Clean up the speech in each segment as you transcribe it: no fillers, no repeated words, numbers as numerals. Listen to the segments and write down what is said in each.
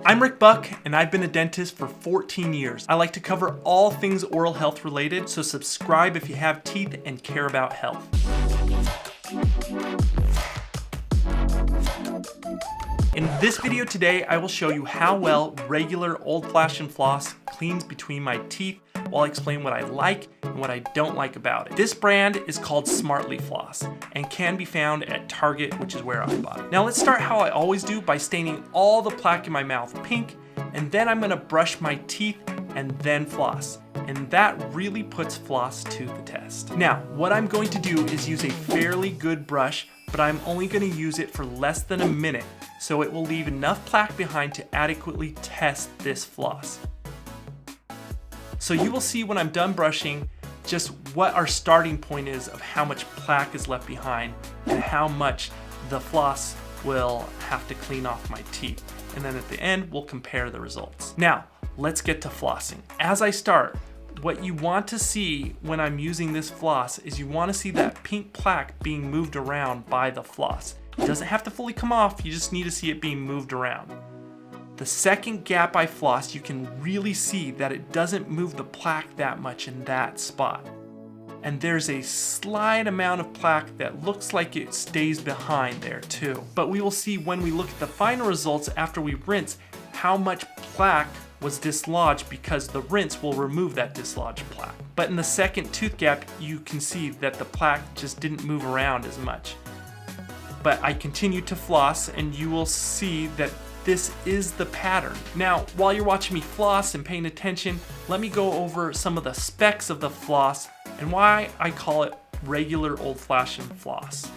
I'm Rick Buck, and I've been a dentist for 14 years. I like to cover all things oral health related, so subscribe if you have teeth and care about health. In this video today, I will show you how well regular old-fashioned floss cleans between my teeth, while I explain what I like and what I don't like about it. This brand is called Smartly Floss and can be found at Target, which is where I bought it. Now let's start how I always do, by staining all the plaque in my mouth pink, and then I'm gonna brush my teeth and then floss. And that really puts floss to the test. Now, what I'm going to do is use a fairly good brush, but I'm only gonna use it for less than a minute, so it will leave enough plaque behind to adequately test this floss. So you will see when I'm done brushing just what our starting point is of how much plaque is left behind and how much the floss will have to clean off my teeth. And then at the end, we'll compare the results. Now, let's get to flossing. As I start, what you want to see when I'm using this floss is you want to see that pink plaque being moved around by the floss. It doesn't have to fully come off, you just need to see it being moved around. The second gap I floss, you can really see that it doesn't move the plaque that much in that spot. And there's a slight amount of plaque that looks like it stays behind there too. But we will see when we look at the final results after we rinse how much plaque was dislodged, because the rinse will remove that dislodged plaque. But in the second tooth gap, you can see that the plaque just didn't move around as much. But I continue to floss and you will see that this is the pattern. Now, while you're watching me floss and paying attention, let me go over some of the specs of the floss and why I call it regular old-fashioned floss.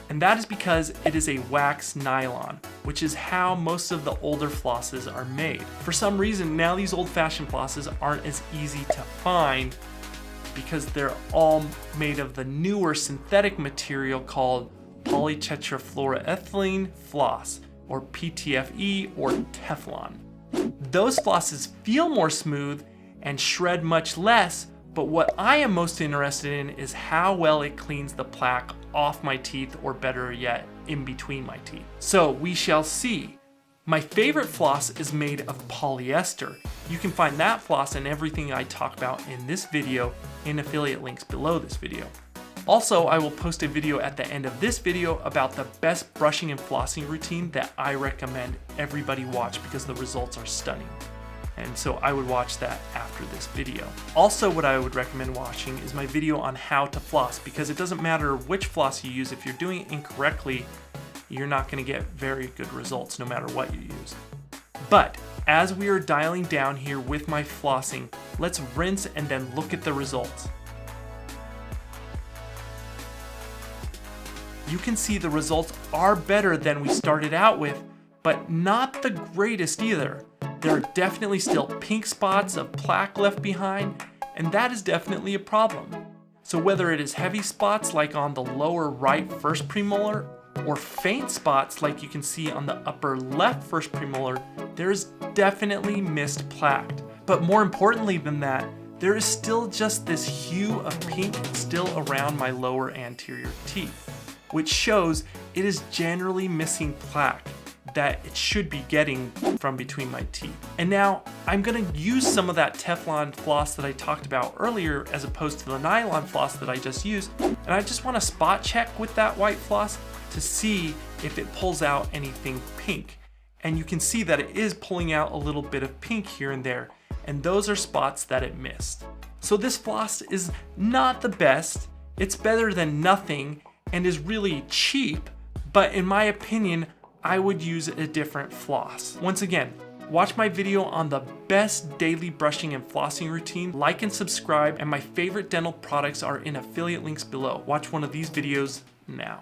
And that is because it is a wax nylon, which is how most of the older flosses are made. For some reason, now these old-fashioned flosses aren't as easy to find because they're all made of the newer synthetic material called Polytetrafluoroethylene floss, or PTFE, or Teflon. Those flosses feel more smooth and shred much less, but what I am most interested in is how well it cleans the plaque off my teeth, or better yet, in between my teeth. So we shall see. My favorite floss is made of polyester. You can find that floss and everything I talk about in this video in affiliate links below this video. Also, I will post a video at the end of this video about the best brushing and flossing routine that I recommend everybody watch because the results are stunning. And so I would watch that after this video. Also, what I would recommend watching is my video on how to floss, because it doesn't matter which floss you use. If you're doing it incorrectly, you're not gonna get very good results no matter what you use. But as we are dialing down here with my flossing, let's rinse and then look at the results. You can see the results are better than we started out with, but not the greatest either. There are definitely still pink spots of plaque left behind, and that is definitely a problem. So whether it is heavy spots like on the lower right first premolar, or faint spots like you can see on the upper left first premolar, there is definitely missed plaque. But more importantly than that, there is still just this hue of pink still around my lower anterior teeth, which shows it is generally missing plaque that it should be getting from between my teeth. And now I'm gonna use some of that Teflon floss that I talked about earlier as opposed to the nylon floss that I just used. And I just wanna spot check with that white floss to see if it pulls out anything pink. And you can see that it is pulling out a little bit of pink here and there. And those are spots that it missed. So this floss is not the best. It's better than nothing and is really cheap, but in my opinion, I would use a different floss. Once again, watch my video on the best daily brushing and flossing routine, like and subscribe, and my favorite dental products are in affiliate links below. Watch one of these videos now.